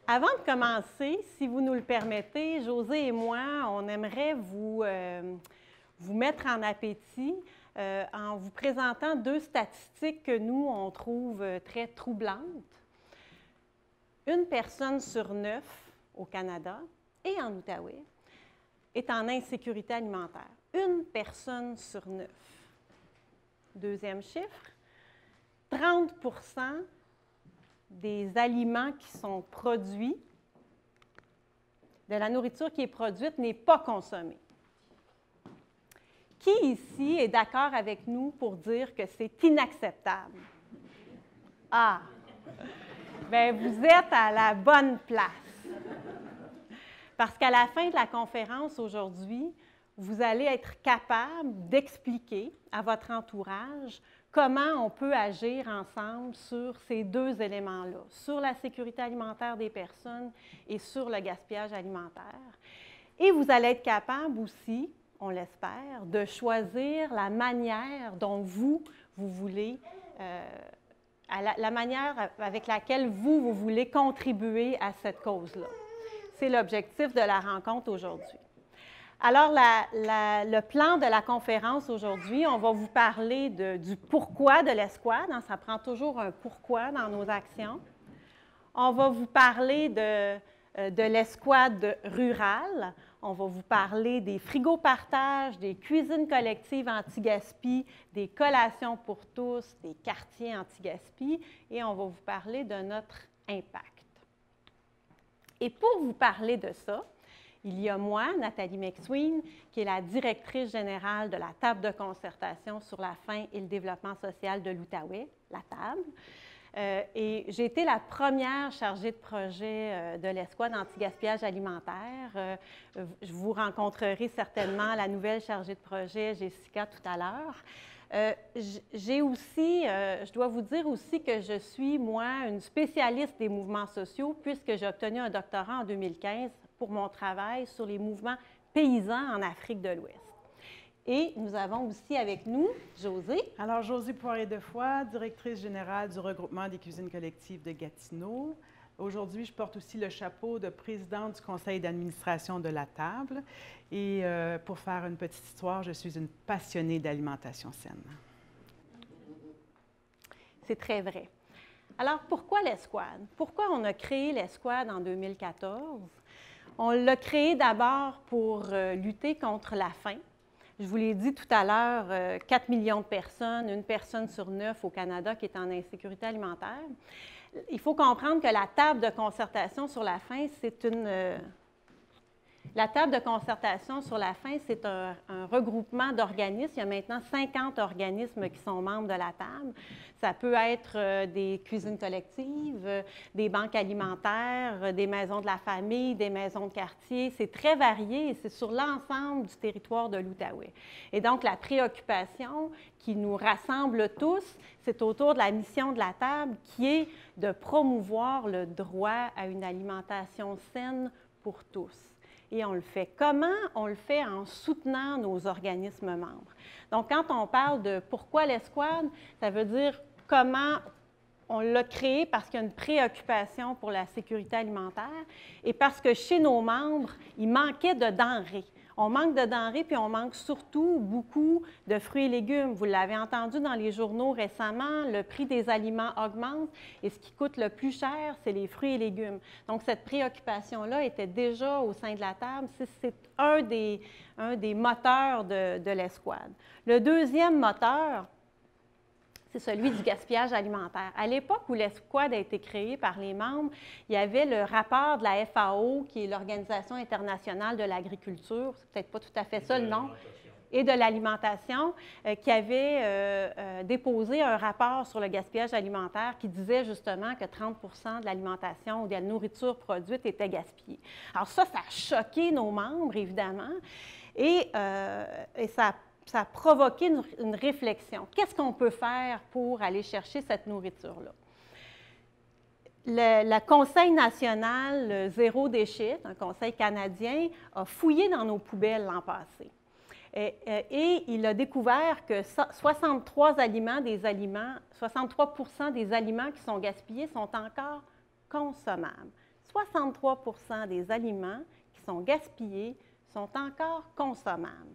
Avant de commencer, si vous nous le permettez, José et moi, on aimerait vous mettre en appétit en vous présentant deux statistiques que nous, on trouve très troublantes. Une personne sur 9 au Canada et en Outaouais est en insécurité alimentaire. Une personne sur 9. Deuxième chiffre, 30 des aliments qui sont produits, de la nourriture qui est produite, n'est pas consommée. Qui ici est d'accord avec nous pour dire que c'est inacceptable? Ah! Bien, vous êtes à la bonne place. Parce qu'à la fin de la conférence aujourd'hui, vous allez être capable d'expliquer à votre entourage comment on peut agir ensemble sur ces deux éléments-là, sur la sécurité alimentaire des personnes et sur le gaspillage alimentaire. Et vous allez être capable aussi, on l'espère, de choisir la manière dont vous voulez, la manière avec laquelle vous voulez contribuer à cette cause-là. C'est l'objectif de la rencontre aujourd'hui. Alors, le plan de la conférence aujourd'hui, on va vous parler du pourquoi de l'escouade. Ça prend toujours un pourquoi dans nos actions. On va vous parler de l'escouade rurale. On va vous parler des frigos partage, des cuisines collectives anti-gaspi, des collations pour tous, des quartiers anti-gaspi. Et on va vous parler de notre impact. Et pour vous parler de ça, il y a moi, Nathalie McSween, qui est la directrice générale de la table de concertation sur la faim et le développement social de l'Outaouais, la table. Et j'ai été la première chargée de projet de l'escouade anti-gaspillage alimentaire. Vous rencontrerez certainement la nouvelle chargée de projet, Jessica, tout à l'heure. J'ai aussi, je dois vous dire aussi que je suis, moi, une spécialiste des mouvements sociaux, puisque j'ai obtenu un doctorat en 2015 pour mon travail sur les mouvements paysans en Afrique de l'Ouest. Et nous avons aussi avec nous Josée. Alors, Josée Poirier-Defoy, directrice générale du regroupement des cuisines collectives de Gatineau. Aujourd'hui, je porte aussi le chapeau de présidente du conseil d'administration de la table. Et pour faire une petite histoire, je suis une passionnée d'alimentation saine. C'est très vrai. Alors, pourquoi l'escouade? Pourquoi on a créé l'escouade en 2014? On l'a créé d'abord pour lutter contre la faim. Je vous l'ai dit tout à l'heure, 4 millions de personnes, une personne sur 9 au Canada qui est en insécurité alimentaire. Il faut comprendre que la table de concertation sur la faim, c'est la table de concertation sur la faim, c'est un regroupement d'organismes. Il y a maintenant 50 organismes qui sont membres de la table. Ça peut être des cuisines collectives, des banques alimentaires, des maisons de la famille, des maisons de quartier. C'est très varié et c'est sur l'ensemble du territoire de l'Outaouais. Et donc, la préoccupation qui nous rassemble tous, c'est autour de la mission de la table qui est de promouvoir le droit à une alimentation saine pour tous. Et on le fait. Comment? On le fait en soutenant nos organismes membres. Donc, quand on parle de pourquoi l'escouade, ça veut dire comment on l'a créé parce qu'il y a une préoccupation pour la sécurité alimentaire et parce que chez nos membres, il manquait de denrées. On manque de denrées, puis on manque surtout beaucoup de fruits et légumes. Vous l'avez entendu dans les journaux récemment, le prix des aliments augmente et ce qui coûte le plus cher, c'est les fruits et légumes. Donc, cette préoccupation-là était déjà au sein de la table. C'est un des moteurs de l'escouade. Le deuxième moteur, c'est celui du gaspillage alimentaire. À l'époque où l'escouade a été créée par les membres, il y avait le rapport de la FAO, qui est l'Organisation internationale de l'agriculture, c'est peut-être pas tout à fait ça le nom, et de l'alimentation, qui avait déposé un rapport sur le gaspillage alimentaire qui disait justement que 30 de l'alimentation ou de la nourriture produite était gaspillée. Alors ça a choqué nos membres, évidemment, et ça a provoqué une réflexion. Qu'est-ce qu'on peut faire pour aller chercher cette nourriture-là? Le Conseil national zéro déchet, un conseil canadien, a fouillé dans nos poubelles l'an passé. Et il a découvert que 63 des aliments qui sont gaspillés sont encore consommables. 63 % des aliments qui sont gaspillés sont encore consommables.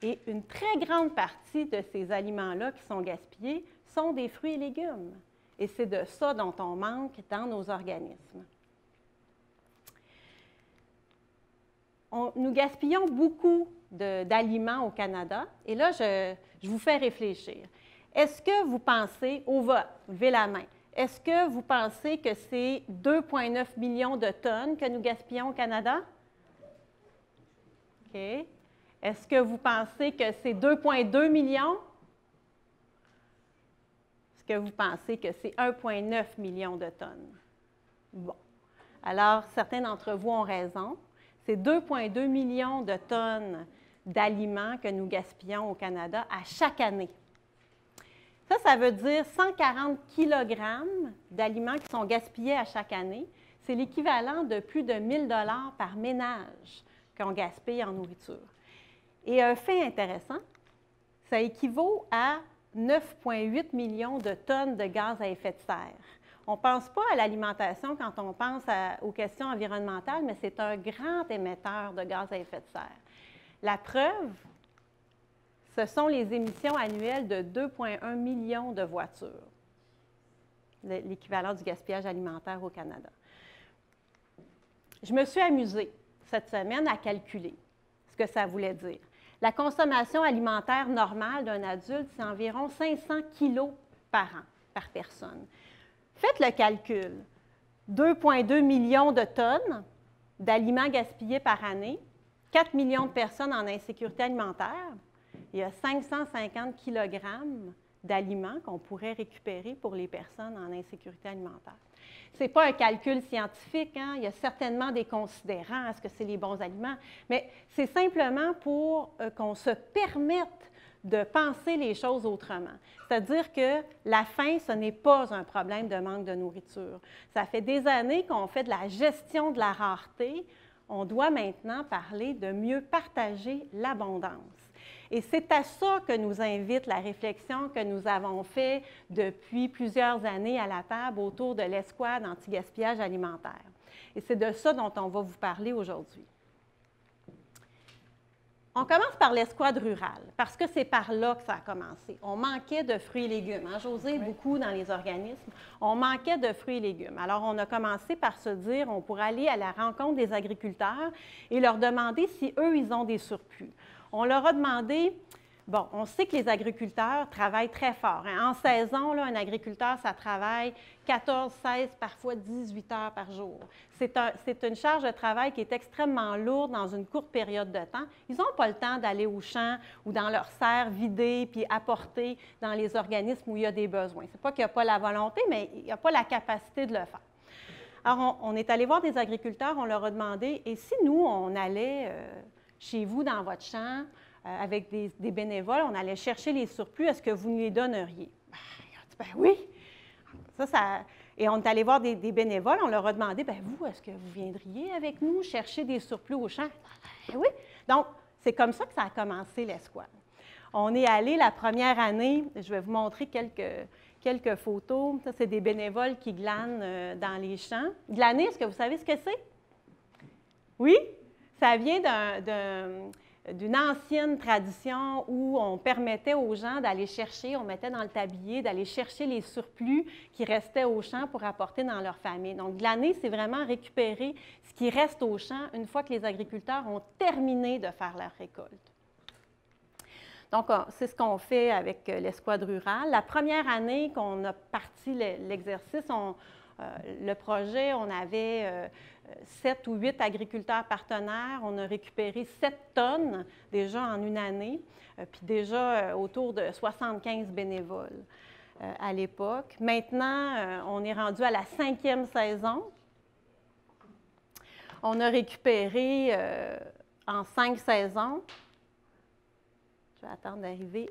Et une très grande partie de ces aliments-là qui sont gaspillés sont des fruits et légumes. Et c'est de ça dont on manque dans nos organismes. Nous gaspillons beaucoup d'aliments au Canada. Et là, je vous fais réfléchir. Est-ce que vous pensez, au vote, levez la main, est-ce que vous pensez que c'est 2,9 millions de tonnes que nous gaspillons au Canada? OK. Est-ce que vous pensez que c'est 2,2 millions? Est-ce que vous pensez que c'est 1,9 million de tonnes? Bon. Alors, certains d'entre vous ont raison. C'est 2,2 millions de tonnes d'aliments que nous gaspillons au Canada à chaque année. Ça veut dire 140 kg d'aliments qui sont gaspillés à chaque année. C'est l'équivalent de plus de 1 000 $ par ménage qu'on gaspille en nourriture. Et un fait intéressant, ça équivaut à 9,8 millions de tonnes de gaz à effet de serre. On ne pense pas à l'alimentation quand on pense aux questions environnementales, mais c'est un grand émetteur de gaz à effet de serre. La preuve, ce sont les émissions annuelles de 2,1 millions de voitures, l'équivalent du gaspillage alimentaire au Canada. Je me suis amusée cette semaine à calculer ce que ça voulait dire. La consommation alimentaire normale d'un adulte, c'est environ 500 kilos par an, par personne. Faites le calcul. 2,2 millions de tonnes d'aliments gaspillés par année, 4 millions de personnes en insécurité alimentaire. Il y a 550 kg d'aliments qu'on pourrait récupérer pour les personnes en insécurité alimentaire. Ce n'est pas un calcul scientifique, hein? Il y a certainement des considérants, est-ce que c'est les bons aliments, mais c'est simplement pour qu'on se permette de penser les choses autrement. C'est-à-dire que la faim, ce n'est pas un problème de manque de nourriture. Ça fait des années qu'on fait de la gestion de la rareté. On doit maintenant parler de mieux partager l'abondance. Et c'est à ça que nous invite la réflexion que nous avons faite depuis plusieurs années à la table autour de l'escouade anti-gaspillage alimentaire. Et c'est de ça dont on va vous parler aujourd'hui. On commence par l'escouade rurale, parce que c'est par là que ça a commencé. On manquait de fruits et légumes. Hein, José, beaucoup dans les organismes, on manquait de fruits et légumes. Alors, on a commencé par se dire, on pourrait aller à la rencontre des agriculteurs et leur demander si eux, ils ont des surplus. On leur a demandé, bon, on sait que les agriculteurs travaillent très fort. Hein. En saison, là, un agriculteur, ça travaille 14, 16, parfois 18 heures par jour. C'est une charge de travail qui est extrêmement lourde dans une courte période de temps. Ils n'ont pas le temps d'aller au champ ou dans leur serre vider puis apporter dans les organismes où il y a des besoins. Ce n'est pas qu'il n'y a pas la volonté, mais il n'y a pas la capacité de le faire. Alors, on est allé voir des agriculteurs, on leur a demandé, et si nous, on allait chez vous, dans votre champ, avec des bénévoles, on allait chercher les surplus, est-ce que vous nous les donneriez? Ben, ils ont dit, ben oui. Et on est allé voir des bénévoles, on leur a demandé, ben vous, est-ce que vous viendriez avec nous chercher des surplus au champ? Ben oui. Donc, c'est comme ça que ça a commencé l'escouade. On est allé la première année, je vais vous montrer quelques photos. Ça, c'est des bénévoles qui glanent dans les champs. Glaner, est-ce que vous savez ce que c'est? Oui? Ça vient d'une ancienne tradition où on permettait aux gens d'aller chercher, on mettait dans le tablier, d'aller chercher les surplus qui restaient au champ pour apporter dans leur famille. Donc, glaner, c'est vraiment récupérer ce qui reste au champ une fois que les agriculteurs ont terminé de faire leur récolte. Donc, c'est ce qu'on fait avec l'escouade rurale. La première année qu'on a parti l'exercice, le projet, on avait 7 ou 8 agriculteurs partenaires. On a récupéré 7 tonnes déjà en une année, puis déjà autour de 75 bénévoles à l'époque. Maintenant, on est rendu à la 5e saison. On a récupéré en 5 saisons. Je vais attendre d'arriver.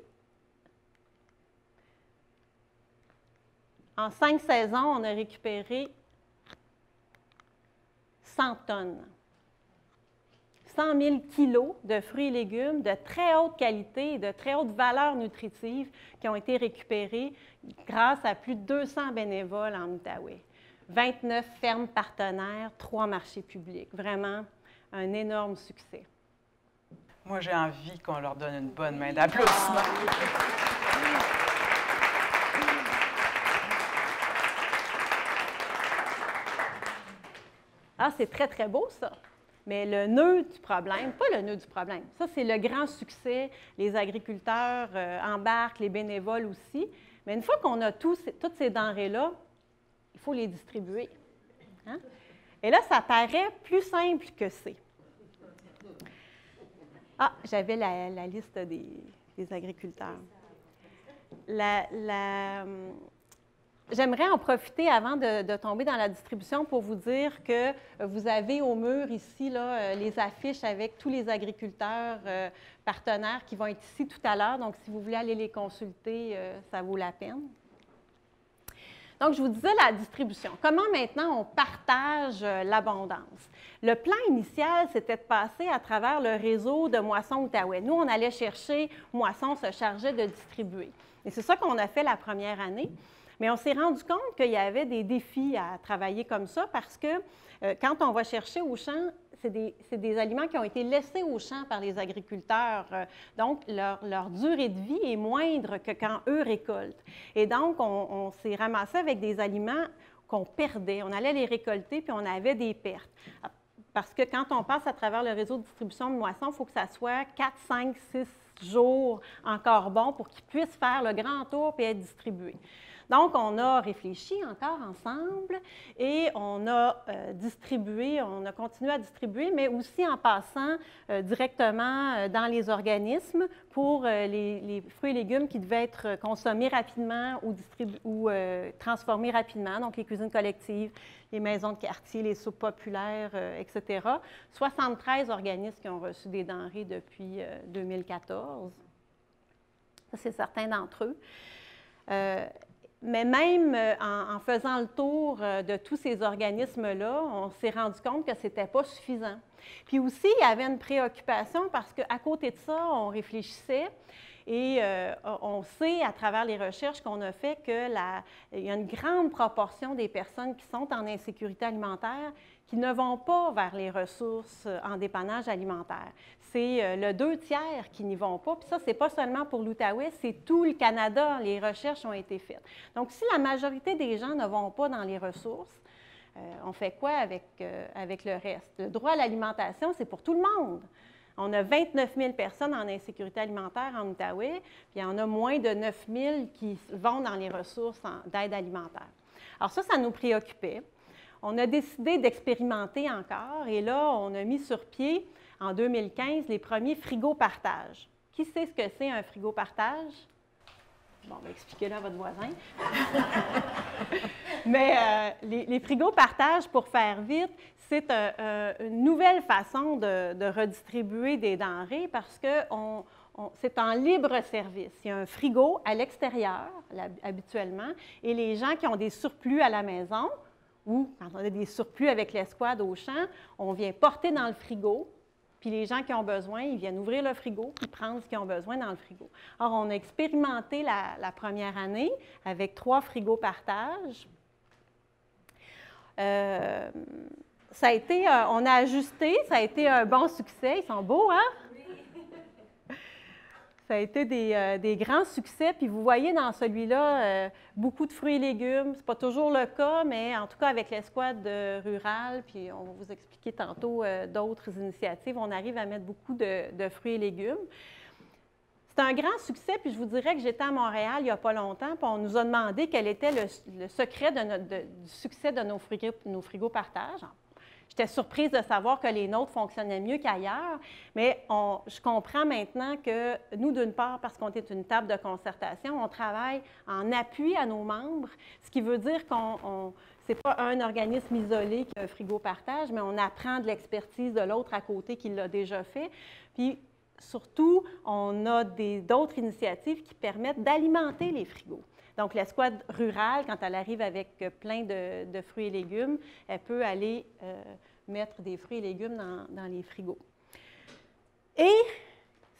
En 5 saisons, on a récupéré 100 tonnes. 100 000 kilos de fruits et légumes de très haute qualité et de très haute valeur nutritive qui ont été récupérés grâce à plus de 200 bénévoles en Outaouais. 29 fermes partenaires, 3 marchés publics. Vraiment un énorme succès. Moi, j'ai envie qu'on leur donne une bonne main d'applaudissement. Ah, c'est très, très beau, ça. Mais le nœud du problème, pas le nœud du problème, ça, c'est le grand succès. Les agriculteurs embarquent, les bénévoles aussi. Mais une fois qu'on a toutes ces denrées-là, il faut les distribuer. Hein? Et là, ça paraît plus simple que c'est. Ah, j'avais la liste des agriculteurs. J'aimerais en profiter avant de tomber dans la distribution pour vous dire que vous avez au mur ici là, les affiches avec tous les agriculteurs partenaires qui vont être ici tout à l'heure. Donc, si vous voulez aller les consulter, ça vaut la peine. Donc, je vous disais la distribution. Comment maintenant on partage l'abondance? Le plan initial, c'était de passer à travers le réseau de Moisson Outaouais. Nous, on allait chercher, Moisson se chargeait de distribuer. Et c'est ça qu'on a fait la première année. Mais on s'est rendu compte qu'il y avait des défis à travailler comme ça parce que quand on va chercher au champ, c'est des aliments qui ont été laissés au champ par les agriculteurs. Donc, leur durée de vie est moindre que quand eux récoltent. Et donc, on s'est ramassé avec des aliments qu'on perdait. On allait les récolter, puis on avait des pertes. Parce que quand on passe à travers le réseau de distribution de moissons, il faut que ça soit 4, 5, 6 jours encore bon pour qu'ils puissent faire le grand tour et être distribués. Donc, on a réfléchi encore ensemble et on a distribué, on a continué à distribuer, mais aussi en passant directement dans les organismes pour les fruits et légumes qui devaient être consommés rapidement ou transformés rapidement, donc les cuisines collectives, les maisons de quartier, les soupes populaires, etc. 73 organismes qui ont reçu des denrées depuis 2014. Ça, c'est certains d'entre eux. Mais même en faisant le tour de tous ces organismes-là, on s'est rendu compte que ce n'était pas suffisant. Puis aussi, il y avait une préoccupation parce qu'à côté de ça, on réfléchissait et on sait à travers les recherches qu'on a fait qu'il y a une grande proportion des personnes qui sont en insécurité alimentaire qui ne vont pas vers les ressources en dépannage alimentaire. C'est le 2/3 qui n'y vont pas. Puis ça, ce n'est pas seulement pour l'Outaouais, c'est tout le Canada. Les recherches ont été faites. Donc, si la majorité des gens ne vont pas dans les ressources, on fait quoi avec le reste? Le droit à l'alimentation, c'est pour tout le monde. On a 29 000 personnes en insécurité alimentaire en Outaouais, puis il y en a moins de 9 000 qui vont dans les ressources d'aide alimentaire. Alors ça nous préoccupait. On a décidé d'expérimenter encore et là, on a mis sur pied, en 2015, les premiers frigos partage. Qui sait ce que c'est un frigo partage? Bon, expliquez-le à votre voisin. Mais les frigos partage, pour faire vite, c'est une nouvelle façon de redistribuer des denrées parce que c'est en libre service. Il y a un frigo à l'extérieur, habituellement, et les gens qui ont des surplus à la maison, ou quand on a des surplus avec l'escouade au champ, on vient porter dans le frigo, puis les gens qui ont besoin, ils viennent ouvrir le frigo, puis prendre ce qu'ils ont besoin dans le frigo. Alors, on a expérimenté la première année avec 3 frigos partage. Ça a été, on a ajusté, ça a été un bon succès. Ils sont beaux, hein? Ça a été des grands succès. Puis vous voyez dans celui-là beaucoup de fruits et légumes. Ce n'est pas toujours le cas, mais en tout cas avec l'escouade rurale, puis on va vous expliquer tantôt d'autres initiatives, on arrive à mettre beaucoup de fruits et légumes. C'est un grand succès, puis je vous dirais que j'étais à Montréal il n'y a pas longtemps, puis on nous a demandé quel était le secret du succès de nos frigos partage. J'étais surprise de savoir que les nôtres fonctionnaient mieux qu'ailleurs, mais je comprends maintenant que nous, d'une part, parce qu'on est une table de concertation, on travaille en appui à nos membres, ce qui veut dire qu'on ce n'est pas un organisme isolé qui a un frigo partage, mais on apprend de l'expertise de l'autre à côté qui l'a déjà fait. Puis, surtout, on a d'autres initiatives qui permettent d'alimenter les frigos. Donc, l'escouade rurale, quand elle arrive avec plein de fruits et légumes, elle peut aller mettre des fruits et légumes dans les frigos. Et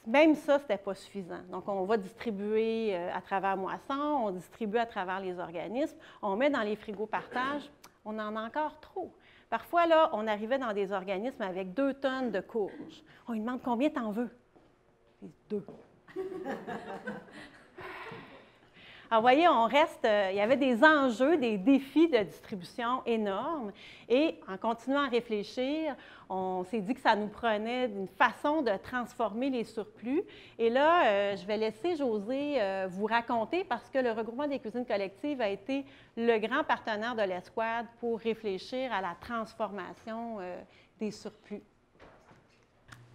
même ça, ce n'était pas suffisant. Donc, on va distribuer à travers Moisson, on distribue à travers les organismes, on met dans les frigos partage. On en a encore trop. Parfois, là, on arrivait dans des organismes avec 2 tonnes de courges. On lui demande combien t'en veux? 2. Alors, vous voyez, il y avait des enjeux, des défis de distribution énormes. Et en continuant à réfléchir, on s'est dit que ça nous prenait une façon de transformer les surplus. Et là, je vais laisser Josée vous raconter, parce que le regroupement des cuisines collectives a été le grand partenaire de l'Escouade pour réfléchir à la transformation des surplus.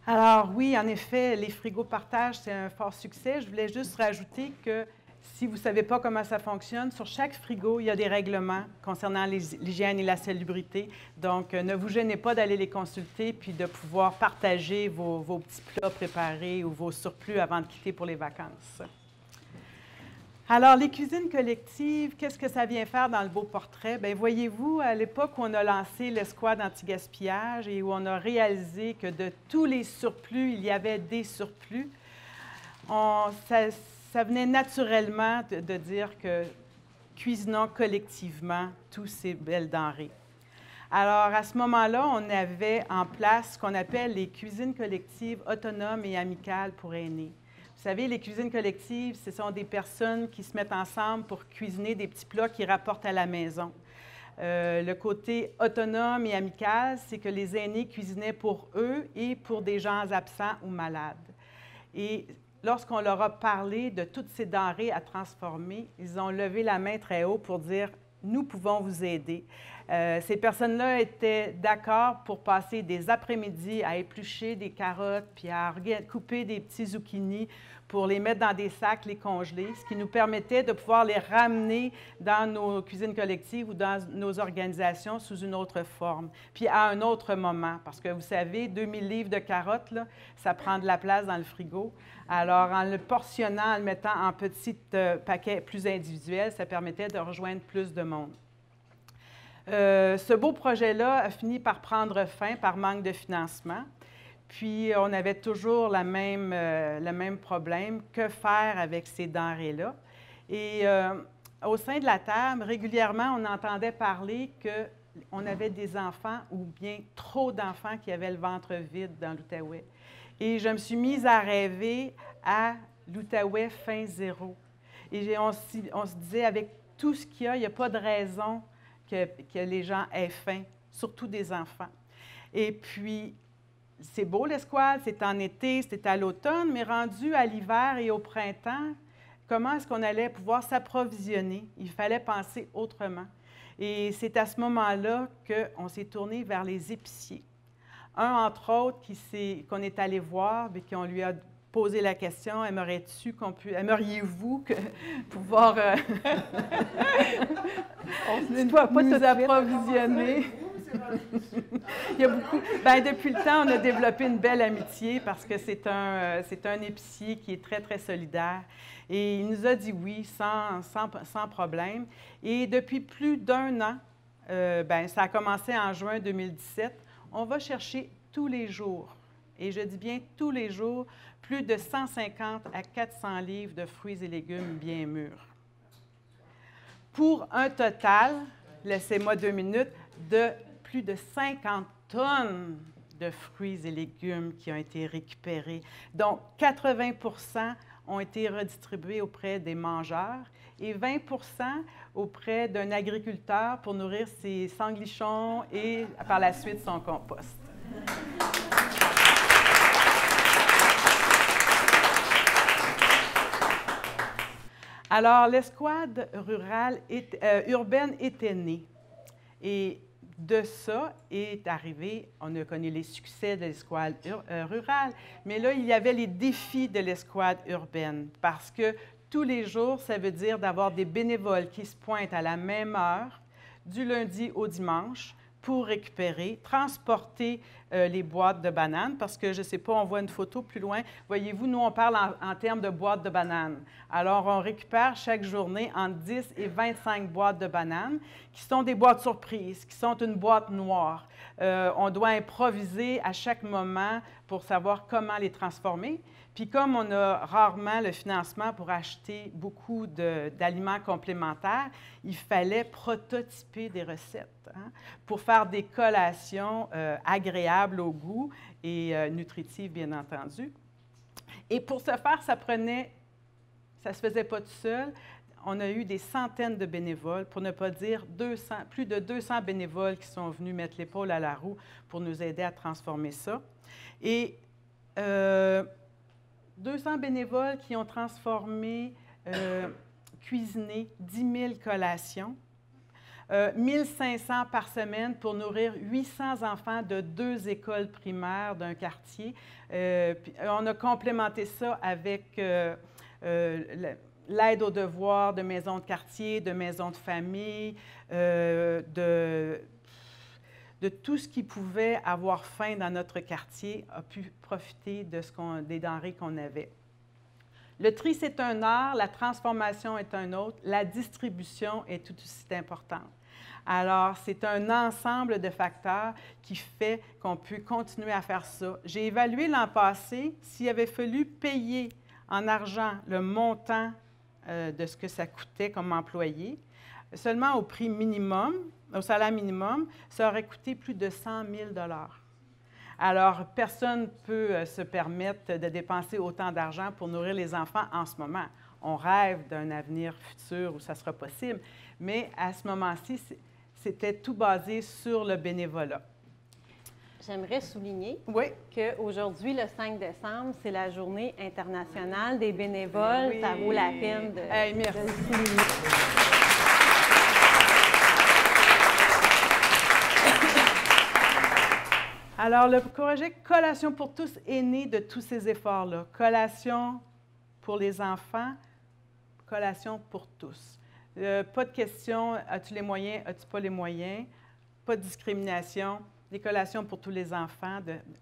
Alors oui, en effet, les frigos partage, c'est un fort succès. Je voulais juste rajouter que si vous ne savez pas comment ça fonctionne, sur chaque frigo, il y a des règlements concernant l'hygiène et la salubrité. Donc, ne vous gênez pas d'aller les consulter puis de pouvoir partager vos petits plats préparés ou vos surplus avant de quitter pour les vacances. Alors, les cuisines collectives, qu'est-ce que ça vient faire dans le beau portrait? Bien, voyez-vous, à l'époque où on a lancé l'Escouade anti-gaspillage et où on a réalisé que de tous les surplus, il y avait des surplus, ça venait naturellement de dire que cuisinons collectivement tous ces belles denrées. Alors, à ce moment-là, on avait en place ce qu'on appelle les cuisines collectives autonomes et amicales pour aînés. Vous savez, les cuisines collectives, ce sont des personnes qui se mettent ensemble pour cuisiner des petits plats qu'ils rapportent à la maison. Le côté autonome et amical, c'est que les aînés cuisinaient pour eux et pour des gens absents ou malades. Et lorsqu'on leur a parlé de toutes ces denrées à transformer, ils ont levé la main très haut pour dire « Nous pouvons vous aider ». Ces personnes-là étaient d'accord pour passer des après-midi à éplucher des carottes puis à couper des petits zucchinis pour les mettre dans des sacs, les congeler, ce qui nous permettait de pouvoir les ramener dans nos cuisines collectives ou dans nos organisations sous une autre forme, puis à un autre moment. Parce que vous savez, 2000 livres de carottes, là, ça prend de la place dans le frigo. Alors, en le portionnant, en le mettant en petits paquets plus individuels, ça permettait de rejoindre plus de monde. Ce beau projet-là a fini par prendre fin par manque de financement. Puis, on avait toujours le même problème. Que faire avec ces denrées-là? Et au sein de la table, régulièrement, on entendait parler qu'on avait des enfants ou bien trop d'enfants qui avaient le ventre vide dans l'Outaouais. Et je me suis mise à rêver à l'Outaouais fin zéro. Et on se disait, avec tout ce qu'il y a, il n'y a pas de raison que les gens aient faim, surtout des enfants. Et puis, c'est beau l'Escouade, c'est en été, c'était à l'automne, mais rendu à l'hiver et au printemps, comment est-ce qu'on allait pouvoir s'approvisionner? Il fallait penser autrement. Et c'est à ce moment-là qu'on s'est tourné vers les épiciers. Un, entre autres, qu'on est allé voir et qu'on lui a posé la question, aimeriez-vous pouvoir nous approvisionner? Il y a beaucoup. Bien, depuis le temps, on a développé une belle amitié parce que c'est un épicier qui est très, très solidaire. Et il nous a dit oui, sans problème. Et depuis plus d'1 an, ça a commencé en juin 2017, on va chercher tous les jours, et je dis bien tous les jours, plus de 150 à 400 livres de fruits et légumes bien mûrs. Pour un total, laissez-moi 2 minutes, de plus de 50 tonnes de fruits et légumes qui ont été récupérés. Donc, 80 % ont été redistribués auprès des mangeurs et 20 % auprès d'un agriculteur pour nourrir ses sanglichons et par la suite son compost. Alors, l'Escouade urbaine était née. Et de ça est arrivé, on a connu les succès de l'Escouade rurale, mais là, il y avait les défis de l'Escouade urbaine, parce que tous les jours, ça veut dire d'avoir des bénévoles qui se pointent à la même heure, du lundi au dimanche, pour récupérer, transporter les boîtes de bananes, parce que, je ne sais pas, on voit une photo plus loin. Voyez-vous, nous, on parle en termes de boîtes de bananes. Alors, on récupère chaque journée entre 10 et 25 boîtes de bananes, qui sont des boîtes surprises, qui sont une boîte noire. On doit improviser à chaque moment pour savoir comment les transformer. Puis comme on a rarement le financement pour acheter beaucoup d'aliments complémentaires, il fallait prototyper des recettes pour faire des collations agréables au goût et nutritives, bien entendu. Et pour ce faire, ça ne se faisait pas tout seul. On a eu des centaines de bénévoles, pour ne pas dire plus de 200 bénévoles qui sont venus mettre l'épaule à la roue pour nous aider à transformer ça. Et 200 bénévoles qui ont transformé, cuisiné 10 000 collations, 1 500 par semaine pour nourrir 800 enfants de 2 écoles primaires d'un quartier. Puis on a complémenté ça avec l'aide aux devoirs de maisons de quartier, de maisons de famille, de tout ce qui pouvait avoir faim dans notre quartier a pu profiter des denrées qu'on avait. Le tri, c'est un art, la transformation est un autre, la distribution est tout aussi importante. Alors, c'est un ensemble de facteurs qui fait qu'on peut continuer à faire ça. J'ai évalué l'an passé, s'il avait fallu payer en argent le montant de ce que ça coûtait comme employé, seulement au prix minimum, au salaire minimum, ça aurait coûté plus de 100 000 $. Alors, personne ne peut se permettre de dépenser autant d'argent pour nourrir les enfants en ce moment. On rêve d'un avenir futur où ça sera possible, mais à ce moment-ci, c'était tout basé sur le bénévolat. J'aimerais souligner oui. qu'aujourd'hui, le 5 décembre, c'est la Journée internationale des bénévoles. Oui. Ça vaut la peine de le souligner. Alors, le projet Collation pour tous est né de tous ces efforts-là. Collation pour les enfants, collation pour tous. Pas de question, as-tu les moyens, as-tu pas les moyens? Pas de discrimination. Des collations pour tous les enfants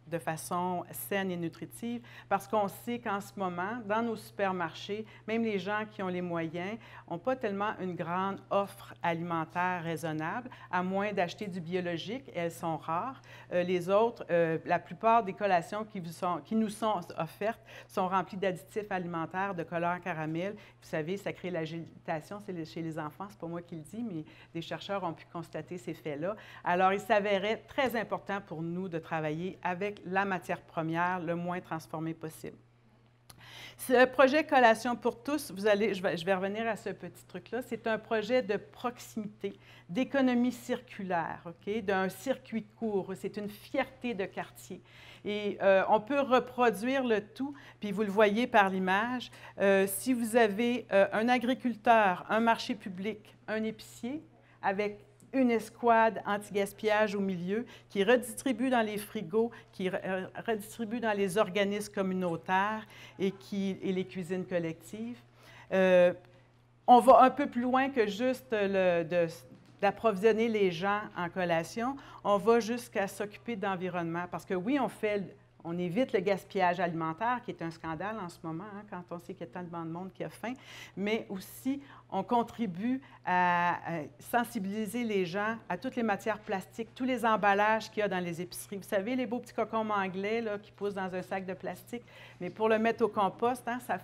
de façon saine et nutritive, parce qu'on sait qu'en ce moment, dans nos supermarchés, même les gens qui ont les moyens n'ont pas tellement une grande offre alimentaire raisonnable, à moins d'acheter du biologique, et elles sont rares. Les autres, la plupart des collations qui nous sont offertes sont remplies d'additifs alimentaires, de colorants caramel. Vous savez, ça crée l'agitation chez les enfants, c'est pas moi qui le dis, mais des chercheurs ont pu constater ces faits-là. Alors, il s'avérait très important pour nous de travailler avec la matière première le moins transformée possible. Ce projet Collation pour tous, je vais revenir à ce petit truc-là, c'est un projet de proximité, d'économie circulaire, okay? D'un circuit court. C'est une fierté de quartier. Et on peut reproduire le tout, puis vous le voyez par l'image. Si vous avez un agriculteur, un marché public, un épicier, avec une escouade anti-gaspillage au milieu qui redistribue dans les frigos, qui redistribue dans les organismes communautaires et les cuisines collectives. On va un peu plus loin que juste d'approvisionner les gens en collation. On va jusqu'à s'occuper d'environnement parce que oui, on évite le gaspillage alimentaire, qui est un scandale en ce moment, quand on sait qu'il y a tellement de monde qui a faim, mais aussi on contribue à sensibiliser les gens à toutes les matières plastiques, tous les emballages qu'il y a dans les épiceries. Vous savez, les beaux petits cocombes anglais là, qui poussent dans un sac de plastique, mais pour le mettre au compost, ça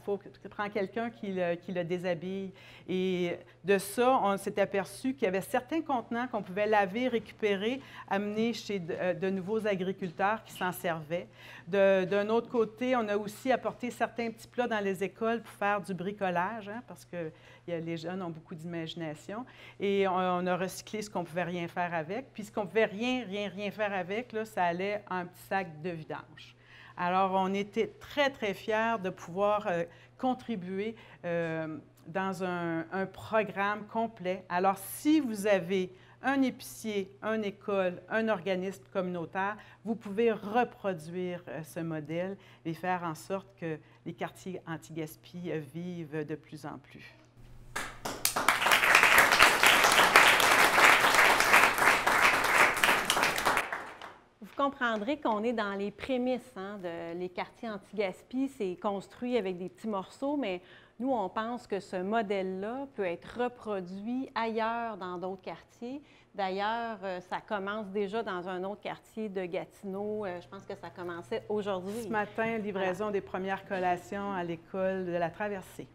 prend quelqu'un qui le déshabille. Et de ça, on s'est aperçu qu'il y avait certains contenants qu'on pouvait laver, récupérer, amener chez de nouveaux agriculteurs qui s'en servaient. D'un autre côté, on a aussi apporté certains petits plats dans les écoles pour faire du bricolage, parce que les jeunes ont beaucoup d'imagination. Et on a recyclé ce qu'on ne pouvait rien faire avec. Puis ce qu'on ne pouvait rien faire avec, là, ça allait en un petit sac de vidange. Alors, on était très, très fiers de pouvoir contribuer dans un programme complet. Alors, si vous avez un épicier, une école, un organisme communautaire, vous pouvez reproduire ce modèle et faire en sorte que les quartiers anti-gaspi vivent de plus en plus. Vous comprendrez qu'on est dans les prémices. Les quartiers anti-gaspi, c'est construit avec des petits morceaux, mais Nous, on pense que ce modèle-là peut être reproduit ailleurs dans d'autres quartiers. D'ailleurs, ça commence déjà dans un autre quartier de Gatineau. Je pense que ça commençait aujourd'hui. Ce matin, livraison des premières collations à l'école de la Traversée.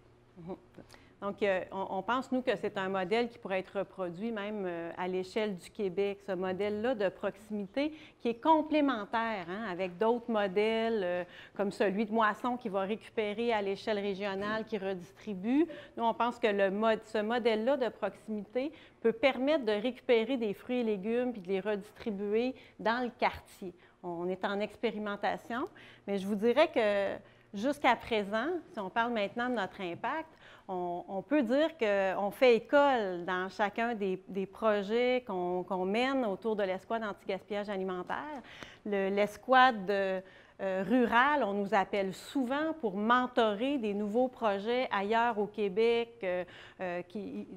Donc, on pense, nous, que c'est un modèle qui pourrait être reproduit même à l'échelle du Québec, ce modèle-là de proximité qui est complémentaire avec d'autres modèles comme celui de Moisson qui va récupérer à l'échelle régionale, qui redistribue. Nous, on pense que ce modèle-là de proximité peut permettre de récupérer des fruits et légumes puis de les redistribuer dans le quartier. On est en expérimentation, mais je vous dirais que jusqu'à présent, si on parle maintenant de notre impact, on peut dire qu'on fait école dans chacun des projets qu'on mène autour de l'escouade anti-gaspillage alimentaire. L'escouade rurale, on nous appelle souvent pour mentorer des nouveaux projets ailleurs au Québec.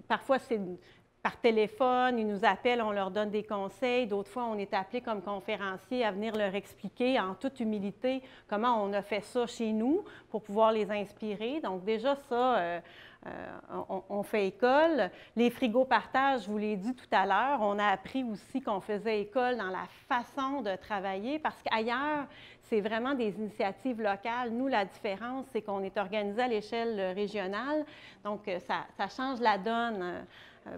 Parfois, c'est par téléphone, ils nous appellent, on leur donne des conseils. D'autres fois, on est appelé comme conférencier à venir leur expliquer en toute humilité comment on a fait ça chez nous pour pouvoir les inspirer. Donc déjà, ça, on fait école. Les frigos partage, je vous l'ai dit tout à l'heure, on a appris aussi qu'on faisait école dans la façon de travailler parce qu'ailleurs, c'est vraiment des initiatives locales. Nous, la différence, c'est qu'on est organisé à l'échelle régionale. Donc, ça change la donne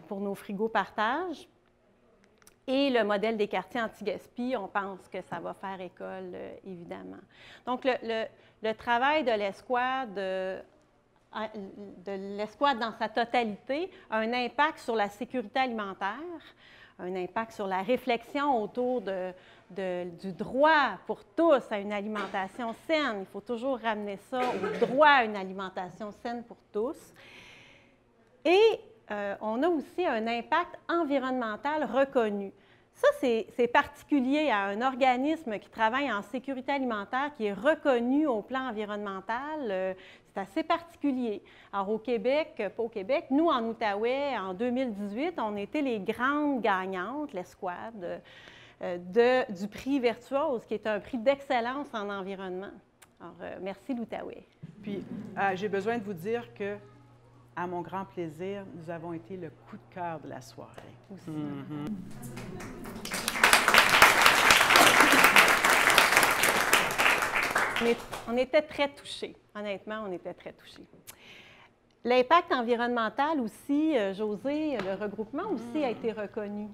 pour nos frigos partage. Et le modèle des quartiers anti-gaspi, on pense que ça va faire école, évidemment. Donc, le travail de l'escouade dans sa totalité a un impact sur la sécurité alimentaire, un impact sur la réflexion autour du droit pour tous à une alimentation saine. Il faut toujours ramener ça au droit à une alimentation saine pour tous. Et on a aussi un impact environnemental reconnu. Ça, c'est particulier à un organisme qui travaille en sécurité alimentaire, qui est reconnu au plan environnemental. C'est assez particulier. Alors, au Québec, pas au Québec, nous, en Outaouais, en 2018, on était les grandes gagnantes, l'escouade, du prix Virtuose, qui est un prix d'excellence en environnement. Alors, merci l'Outaouais. Puis, j'ai besoin de vous dire que, à mon grand plaisir, nous avons été le coup de cœur de la soirée. Aussi. On était très touchés. Honnêtement, on était très touchés. L'impact environnemental aussi, Josée, le regroupement aussi a été reconnu.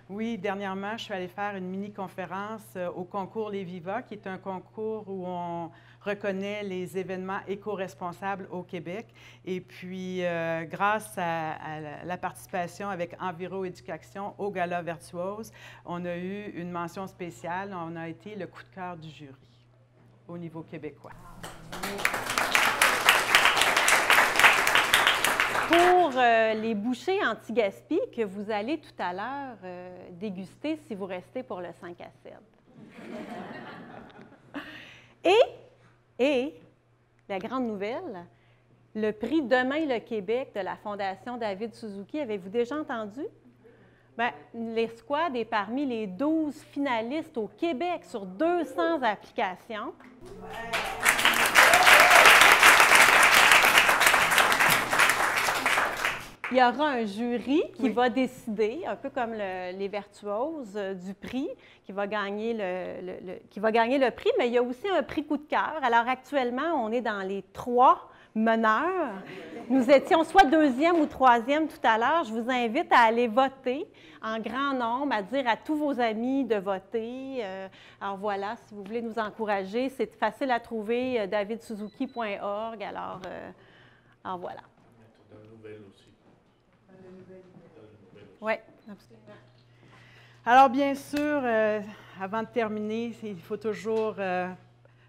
Oui, dernièrement, je suis allée faire une mini-conférence au concours Les Viva, qui est un concours où on reconnaît les événements éco-responsables au Québec. Et puis, grâce à la participation avec Enviro-Éducation au Gala Virtuose, on a eu une mention spéciale. On a été le coup de cœur du jury au niveau québécois. Pour les bouchées anti-gaspi que vous allez tout à l'heure déguster si vous restez pour le 5 à 7. Et la grande nouvelle, le prix Demain le Québec de la Fondation David Suzuki, avez-vous déjà entendu? Bien, l'escouade est parmi les 12 finalistes au Québec sur 200 applications. Il y aura un jury qui va décider, un peu comme les virtuoses du prix, qui va gagner le prix, mais il y a aussi un prix coup de cœur. Alors actuellement, on est dans les 3 meneurs. Nous étions soit 2e ou 3e tout à l'heure. Je vous invite à aller voter en grand nombre, à dire à tous vos amis de voter. Alors voilà, si vous voulez nous encourager, c'est facile à trouver, davidsuzuki.org. Alors voilà. Dans la nouvelle aussi. Oui, absolument. Alors, bien sûr, avant de terminer, il faut toujours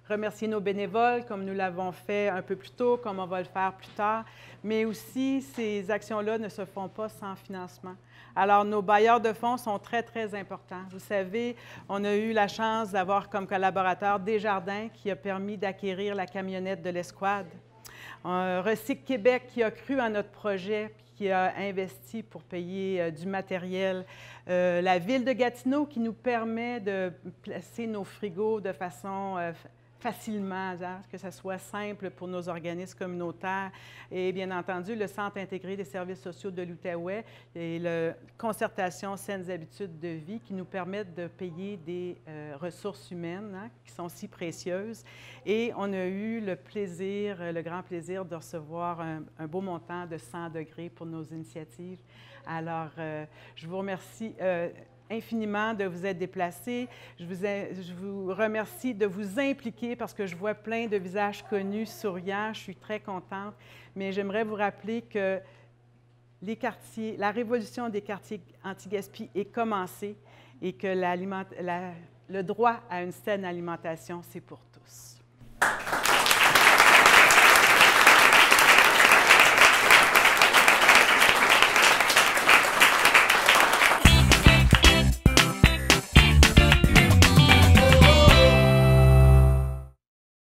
remercier nos bénévoles, comme nous l'avons fait un peu plus tôt, comme on va le faire plus tard, mais aussi, ces actions-là ne se font pas sans financement. Alors, nos bailleurs de fonds sont très, très importants. Vous savez, on a eu la chance d'avoir comme collaborateur Desjardins qui a permis d'acquérir la camionnette de l'escouade. Recycle Québec qui a cru en notre projet, qui a investi pour payer du matériel. La Ville de Gatineau qui nous permet de placer nos frigos de façon facilement, hein, que ce soit simple pour nos organismes communautaires. Et bien entendu, le Centre intégré des services sociaux de l'Outaouais et la concertation Saines habitudes de vie qui nous permettent de payer des ressources humaines, hein, qui sont si précieuses. Et on a eu le plaisir, le grand plaisir de recevoir un beau montant de 100 degrés pour nos initiatives. Alors, je vous remercie infiniment de vous être déplacés. Je vous remercie de vous impliquer parce que je vois plein de visages connus, souriants. Je suis très contente. Mais j'aimerais vous rappeler que la révolution des quartiers anti-gaspi est commencée et que le droit à une saine alimentation, c'est pour tous.